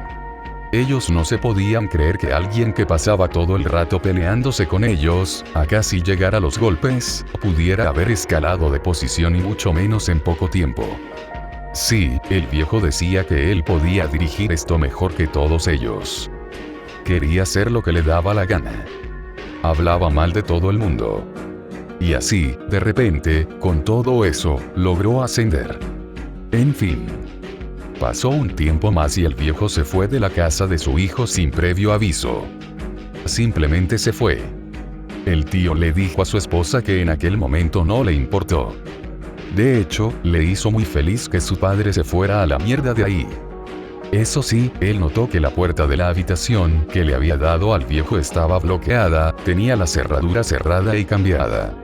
Ellos no se podían creer que alguien que pasaba todo el rato peleándose con ellos, a casi llegar a los golpes, pudiera haber escalado de posición y mucho menos en poco tiempo. Sí, el viejo decía que él podía dirigir esto mejor que todos ellos. Quería hacer lo que le daba la gana. Hablaba mal de todo el mundo. Y así, de repente, con todo eso, logró ascender. En fin. Pasó un tiempo más y el viejo se fue de la casa de su hijo sin previo aviso. Simplemente se fue. El tío le dijo a su esposa que en aquel momento no le importó. De hecho, le hizo muy feliz que su padre se fuera a la mierda de ahí. Eso sí, él notó que la puerta de la habitación que le había dado al viejo estaba bloqueada, tenía la cerradura cerrada y cambiada.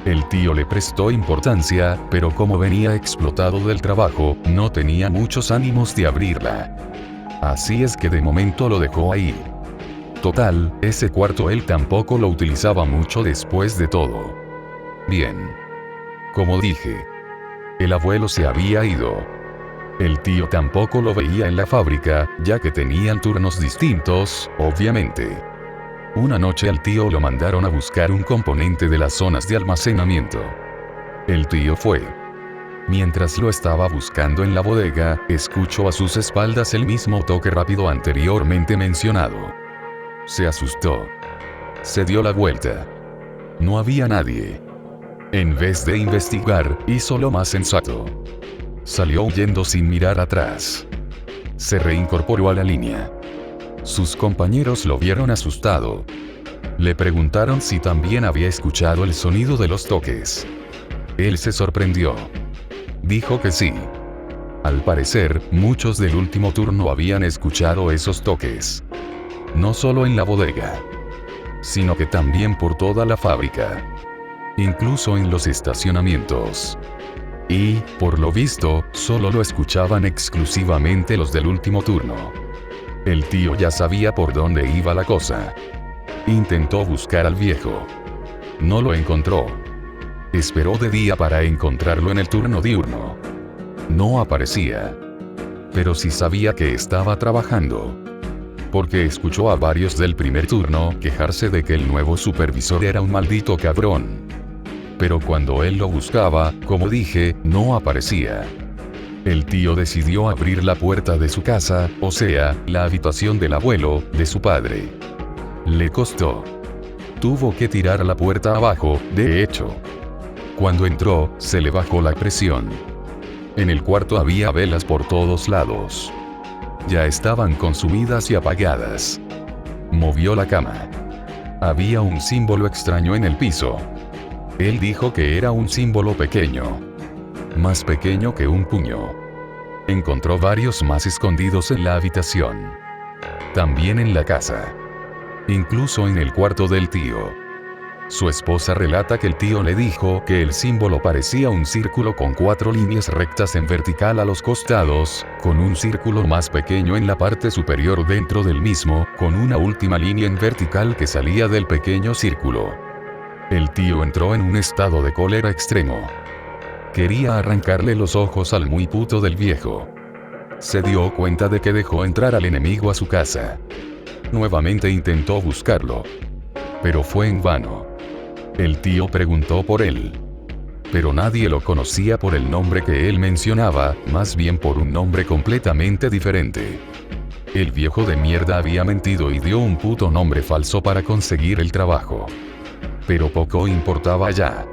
El tío le prestó importancia, pero como venía explotado del trabajo, no tenía muchos ánimos de abrirla. Así es que de momento lo dejó ahí. Total, ese cuarto él tampoco lo utilizaba mucho después de todo. Bien. Como dije, el abuelo se había ido. El tío tampoco lo veía en la fábrica, ya que tenían turnos distintos, obviamente. Una noche al tío lo mandaron a buscar un componente de las zonas de almacenamiento. El tío fue. Mientras lo estaba buscando en la bodega, escuchó a sus espaldas el mismo toque rápido anteriormente mencionado. Se asustó. Se dio la vuelta. No había nadie. En vez de investigar, hizo lo más sensato. Salió huyendo sin mirar atrás. Se reincorporó a la línea. Sus compañeros lo vieron asustado. Le preguntaron si también había escuchado el sonido de los toques. Él se sorprendió. Dijo que sí. Al parecer, muchos del último turno habían escuchado esos toques. No solo en la bodega, sino que también por toda la fábrica. Incluso en los estacionamientos. Y, por lo visto, solo lo escuchaban exclusivamente los del último turno. El tío ya sabía por dónde iba la cosa. Intentó buscar al viejo. No lo encontró. Esperó de día para encontrarlo en el turno diurno. No aparecía. Pero sí sabía que estaba trabajando. porque escuchó a varios del primer turno quejarse de que el nuevo supervisor era un maldito cabrón. Pero cuando él lo buscaba, como dije, no aparecía. El tío decidió abrir la puerta de su casa, o sea, la habitación del abuelo, de su padre. Le costó. Tuvo que tirar la puerta abajo, de hecho. Cuando entró, se le bajó la presión. En el cuarto había velas por todos lados. Ya estaban consumidas y apagadas. Movió la cama. Había un símbolo extraño en el piso. Él dijo que era un símbolo pequeño. Más pequeño que un puño. Encontró varios más escondidos en la habitación. También en la casa. Incluso en el cuarto del tío. Su esposa relata que el tío le dijo que el símbolo parecía un círculo con 4 líneas rectas en vertical a los costados, con un círculo más pequeño en la parte superior dentro del mismo, con una última línea en vertical que salía del pequeño círculo. El tío entró en un estado de cólera extremo. Quería arrancarle los ojos al muy puto del viejo. Se dio cuenta de que dejó entrar al enemigo a su casa. Nuevamente intentó buscarlo. Pero fue en vano. El tío preguntó por él. Pero nadie lo conocía por el nombre que él mencionaba, más bien por un nombre completamente diferente. El viejo de mierda había mentido y dio un puto nombre falso para conseguir el trabajo. Pero poco importaba ya.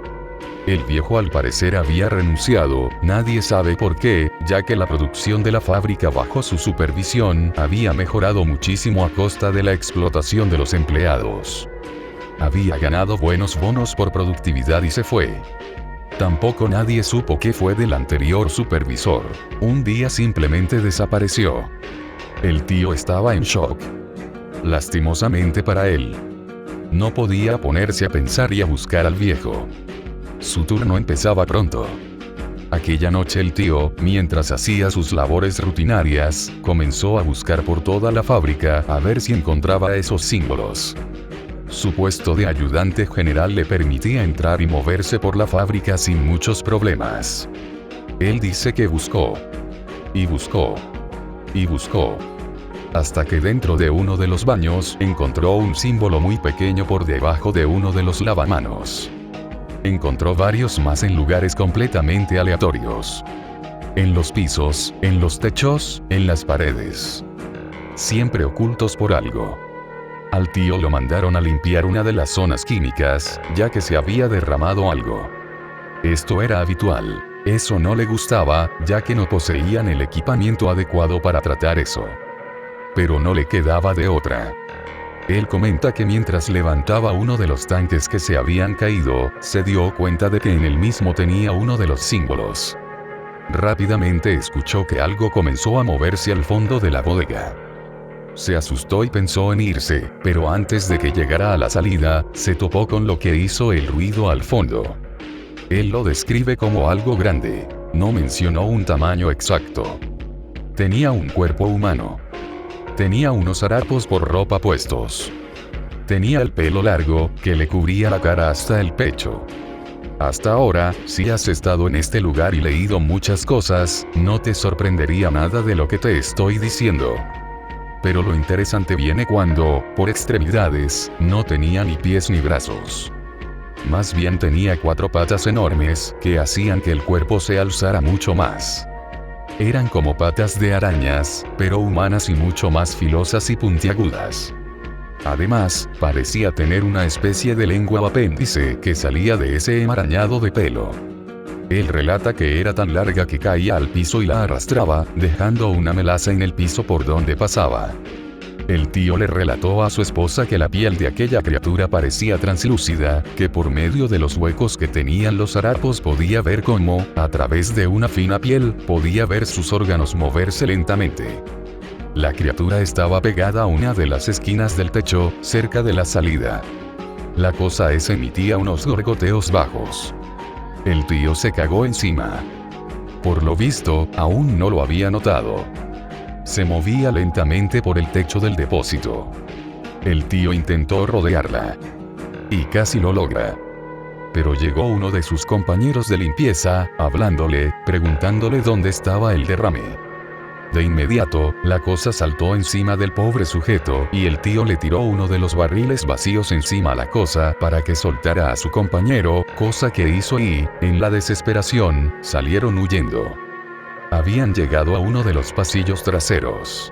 El viejo al parecer había renunciado, nadie sabe por qué, ya que la producción de la fábrica bajo su supervisión había mejorado muchísimo a costa de la explotación de los empleados. Había ganado buenos bonos por productividad y se fue. Tampoco nadie supo qué fue del anterior supervisor. Un día simplemente desapareció. El tío estaba en shock. Lastimosamente para él. No podía ponerse a pensar y a buscar al viejo. Su turno empezaba pronto. Aquella noche el tío, mientras hacía sus labores rutinarias, comenzó a buscar por toda la fábrica a ver si encontraba esos símbolos. Su puesto de ayudante general le permitía entrar y moverse por la fábrica sin muchos problemas. Él dice que buscó. Y buscó. Y buscó. Hasta que dentro de uno de los baños encontró un símbolo muy pequeño por debajo de uno de los lavamanos. Encontró varios más en lugares completamente aleatorios. En los pisos, en los techos, en las paredes. Siempre ocultos por algo. Al tío lo mandaron a limpiar una de las zonas químicas, ya que se había derramado algo. Esto era habitual. Eso no le gustaba, ya que no poseían el equipamiento adecuado para tratar eso. Pero no le quedaba de otra. Él comenta que mientras levantaba uno de los tanques que se habían caído, se dio cuenta de que en el mismo tenía uno de los símbolos. Rápidamente escuchó que algo comenzó a moverse al fondo de la bodega. Se asustó y pensó en irse, pero antes de que llegara a la salida, se topó con lo que hizo el ruido al fondo. Él lo describe como algo grande. No mencionó un tamaño exacto. Tenía un cuerpo humano. Tenía unos harapos por ropa puestos. Tenía el pelo largo, que le cubría la cara hasta el pecho. Hasta ahora, si has estado en este lugar y leído muchas cosas, no te sorprendería nada de lo que te estoy diciendo. Pero lo interesante viene cuando, por extremidades, no tenía ni pies ni brazos. Más bien tenía 4 patas enormes, que hacían que el cuerpo se alzara mucho más. Eran como patas de arañas, pero humanas y mucho más filosas y puntiagudas. Además, parecía tener una especie de lengua o apéndice que salía de ese enmarañado de pelo. Él relata que era tan larga que caía al piso y la arrastraba, dejando una melaza en el piso por donde pasaba. El tío le relató a su esposa que la piel de aquella criatura parecía translúcida, que por medio de los huecos que tenían los harapos podía ver cómo, a través de una fina piel, podía ver sus órganos moverse lentamente. La criatura estaba pegada a una de las esquinas del techo, cerca de la salida. La cosa esa emitía unos gorgoteos bajos. El tío se cagó encima. Por lo visto, aún no lo había notado. Se movía lentamente por el techo del depósito. El tío intentó rodearla. Y casi lo logra. Pero llegó uno de sus compañeros de limpieza, hablándole, preguntándole dónde estaba el derrame. De inmediato, la cosa saltó encima del pobre sujeto y el tío le tiró uno de los barriles vacíos encima a la cosa para que soltara a su compañero, cosa que hizo y, en la desesperación, salieron huyendo. Habían llegado a uno de los pasillos traseros.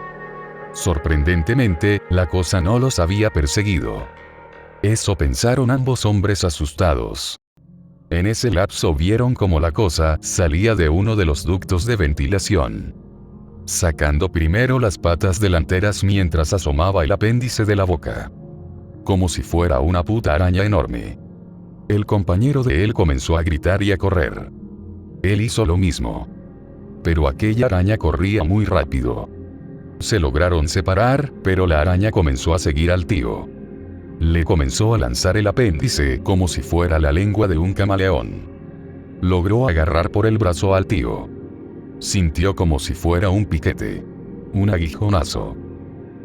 Sorprendentemente, la cosa no los había perseguido. Eso pensaron ambos hombres asustados. En ese lapso vieron cómo la cosa salía de uno de los ductos de ventilación, sacando primero las patas delanteras mientras asomaba el apéndice de la boca, como si fuera una puta araña enorme. El compañero de él comenzó a gritar y a correr. Él hizo lo mismo. Pero aquella araña corría muy rápido. Se lograron separar, pero la araña comenzó a seguir al tío. Le comenzó a lanzar el apéndice como si fuera la lengua de un camaleón. Logró agarrar por el brazo al tío. Sintió como si fuera un piquete. Un aguijonazo.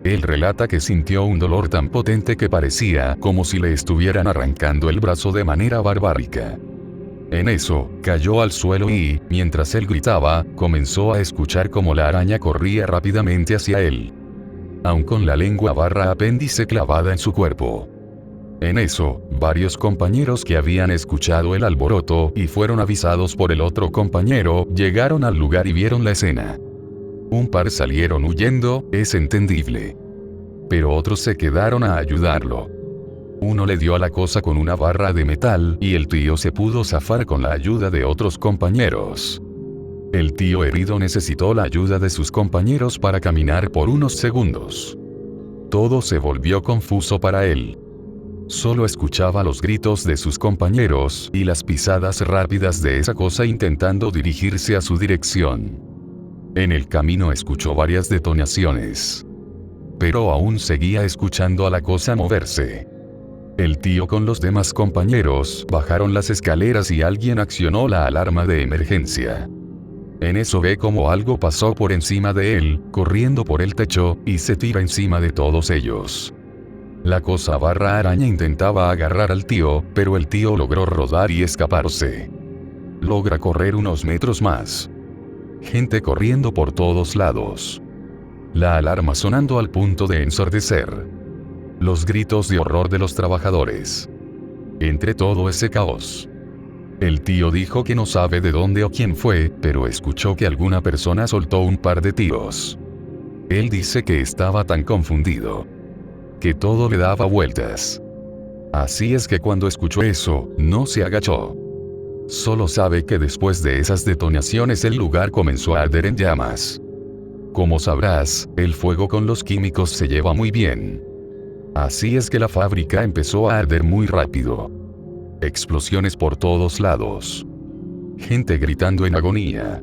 Él relata que sintió un dolor tan potente que parecía como si le estuvieran arrancando el brazo de manera barbárica. En eso, cayó al suelo y, mientras él gritaba, comenzó a escuchar cómo la araña corría rápidamente hacia él, aun con la lengua barra apéndice clavada en su cuerpo. En eso, varios compañeros que habían escuchado el alboroto y fueron avisados por el otro compañero, llegaron al lugar y vieron la escena. Un par salieron huyendo, es entendible. Pero otros se quedaron a ayudarlo. Uno le dio a la cosa con una barra de metal y el tío se pudo zafar con la ayuda de otros compañeros. El tío herido necesitó la ayuda de sus compañeros para caminar por unos segundos. Todo se volvió confuso para él. Solo escuchaba los gritos de sus compañeros y las pisadas rápidas de esa cosa intentando dirigirse a su dirección. En el camino escuchó varias detonaciones. Pero aún seguía escuchando a la cosa moverse. El tío con los demás compañeros bajaron las escaleras y alguien accionó la alarma de emergencia. En eso ve como algo pasó por encima de él, corriendo por el techo, y se tira encima de todos ellos. La cosa barra araña intentaba agarrar al tío, pero el tío logró rodar y escaparse. Logra correr unos metros más. Gente corriendo por todos lados. La alarma sonando al punto de ensordecer. Los gritos de horror de los trabajadores. Entre todo ese caos, el tío dijo que no sabe de dónde o quién fue, pero escuchó que alguna persona soltó un par de tiros. Él dice que estaba tan confundido, que todo le daba vueltas. Así es que cuando escuchó eso, no se agachó. Solo sabe que después de esas detonaciones el lugar comenzó a arder en llamas. Como sabrás, el fuego con los químicos se lleva muy bien. Así es que la fábrica empezó a arder muy rápido. Explosiones por todos lados. Gente gritando en agonía.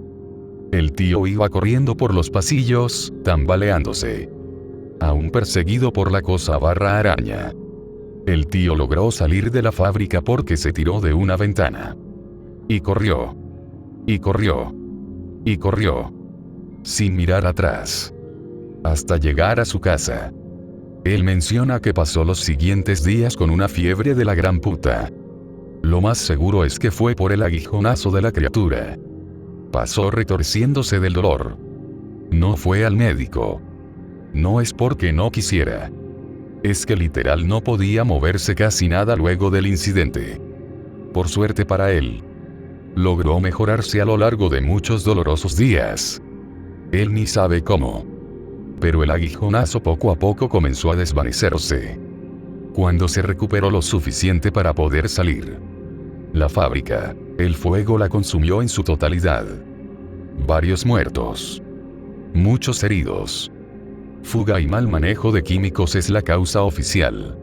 El tío iba corriendo por los pasillos, tambaleándose. Aún perseguido por la cosa barra araña. El tío logró salir de la fábrica porque se tiró de una ventana. Y corrió. Y corrió. Y corrió. Sin mirar atrás. Hasta llegar a su casa. Él menciona que pasó los siguientes días con una fiebre de la gran puta. Lo más seguro es que fue por el aguijonazo de la criatura. Pasó retorciéndose del dolor. No fue al médico. No es porque no quisiera. Es que literal no podía moverse casi nada luego del incidente. Por suerte para él, logró mejorarse a lo largo de muchos dolorosos días. Él ni sabe cómo. Pero el aguijonazo poco a poco comenzó a desvanecerse. Cuando se recuperó lo suficiente para poder salir, la fábrica, el fuego la consumió en su totalidad. Varios muertos. Muchos heridos. Fuga y mal manejo de químicos es la causa oficial.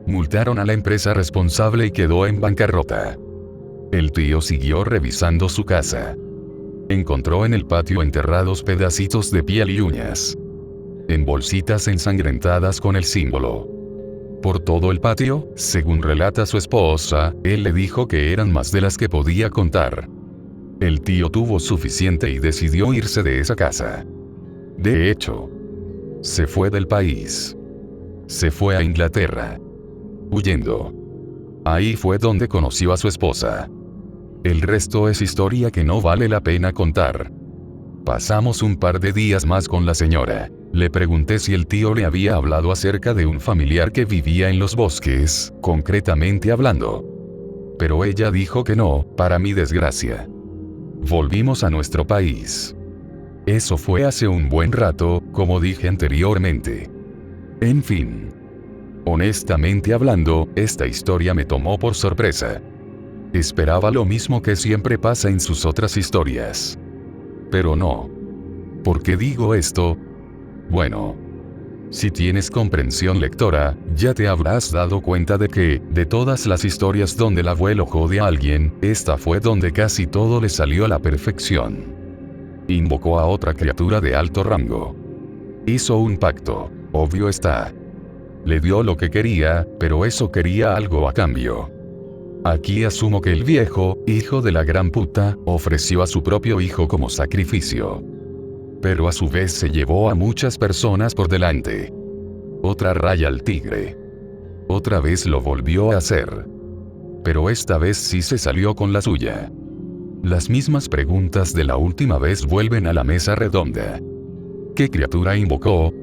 Multaron a la empresa responsable y quedó en bancarrota. El tío siguió revisando su casa. Encontró en el patio enterrados pedacitos de piel y uñas. En bolsitas ensangrentadas con el símbolo. Por todo el patio, según relata su esposa, él le dijo que eran más de las que podía contar. El tío tuvo suficiente y decidió irse de esa casa. De hecho, se fue del país. Se fue a Inglaterra. Huyendo. Ahí fue donde conoció a su esposa. El resto es historia que no vale la pena contar. Pasamos un par de días más con la señora. Le pregunté si el tío le había hablado acerca de un familiar que vivía en los bosques, concretamente hablando. Pero ella dijo que no, para mi desgracia. Volvimos a nuestro país. Eso fue hace un buen rato, como dije anteriormente. En fin. Honestamente hablando, esta historia me tomó por sorpresa. Esperaba lo mismo que siempre pasa en sus otras historias. Pero no. ¿Por qué digo esto? Bueno. Si tienes comprensión lectora, ya te habrás dado cuenta de que, de todas las historias donde el abuelo jode a alguien, esta fue donde casi todo le salió a la perfección. Invocó a otra criatura de alto rango. Hizo un pacto, obvio está. Le dio lo que quería, pero eso quería algo a cambio. Aquí asumo que el viejo, hijo de la gran puta, ofreció a su propio hijo como sacrificio. Pero a su vez se llevó a muchas personas por delante. Otra raya al tigre. Otra vez lo volvió a hacer. Pero esta vez sí se salió con la suya. Las mismas preguntas de la última vez vuelven a la mesa redonda. ¿Qué criatura invocó?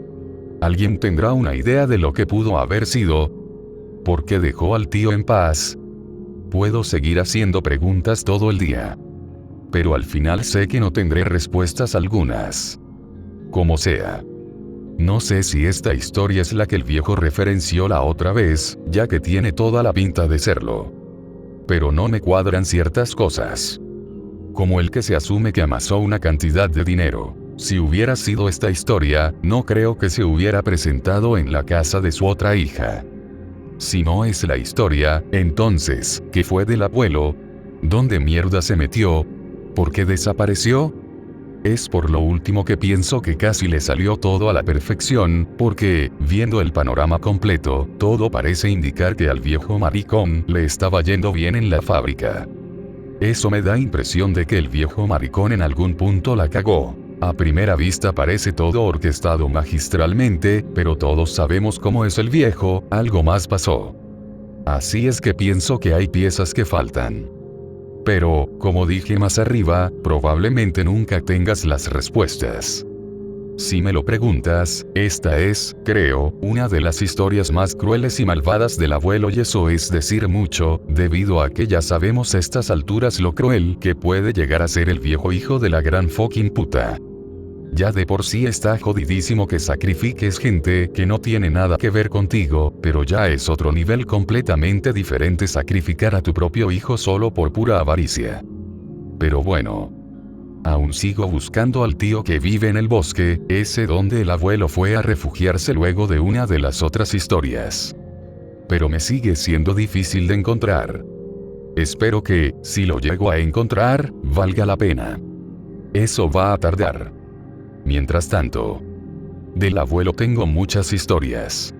¿Alguien tendrá una idea de lo que pudo haber sido? ¿Por qué dejó al tío en paz? Puedo seguir haciendo preguntas todo el día. Pero al final sé que no tendré respuestas algunas. Como sea. No sé si esta historia es la que el viejo referenció la otra vez, ya que tiene toda la pinta de serlo. Pero no me cuadran ciertas cosas. Como el que se asume que amasó una cantidad de dinero. Si hubiera sido esta historia, no creo que se hubiera presentado en la casa de su otra hija. Si no es la historia, entonces, ¿qué fue del abuelo? ¿Dónde mierda se metió? ¿Por qué desapareció? Es por lo último que pienso que casi le salió todo a la perfección, porque, viendo el panorama completo, todo parece indicar que al viejo maricón le estaba yendo bien en la fábrica. Eso me da impresión de que el viejo maricón en algún punto la cagó. A primera vista parece todo orquestado magistralmente, pero todos sabemos cómo es el viejo, algo más pasó. Así es que pienso que hay piezas que faltan. Pero, como dije más arriba, probablemente nunca tengas las respuestas. Si me lo preguntas, esta es, creo, una de las historias más crueles y malvadas del abuelo, y eso es decir mucho, debido a que ya sabemos a estas alturas lo cruel que puede llegar a ser el viejo hijo de la gran fucking puta. Ya de por sí está jodidísimo que sacrifiques gente que no tiene nada que ver contigo, pero ya es otro nivel completamente diferente sacrificar a tu propio hijo solo por pura avaricia. Pero bueno. Aún sigo buscando al tío que vive en el bosque, ese donde el abuelo fue a refugiarse luego de una de las otras historias. Pero me sigue siendo difícil de encontrar. Espero que, si lo llego a encontrar, valga la pena. Eso va a tardar. Mientras tanto, del abuelo tengo muchas historias.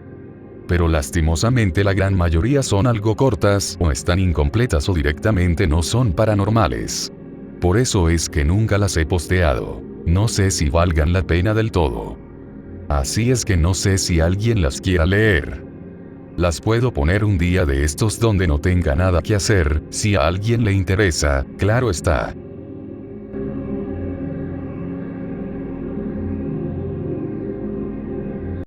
Pero lastimosamente la gran mayoría son algo cortas, o están incompletas o directamente no son paranormales. Por eso es que nunca las he posteado. No sé si valgan la pena del todo. Así es que no sé si alguien las quiera leer. Las puedo poner un día de estos donde no tenga nada que hacer, si a alguien le interesa, claro está.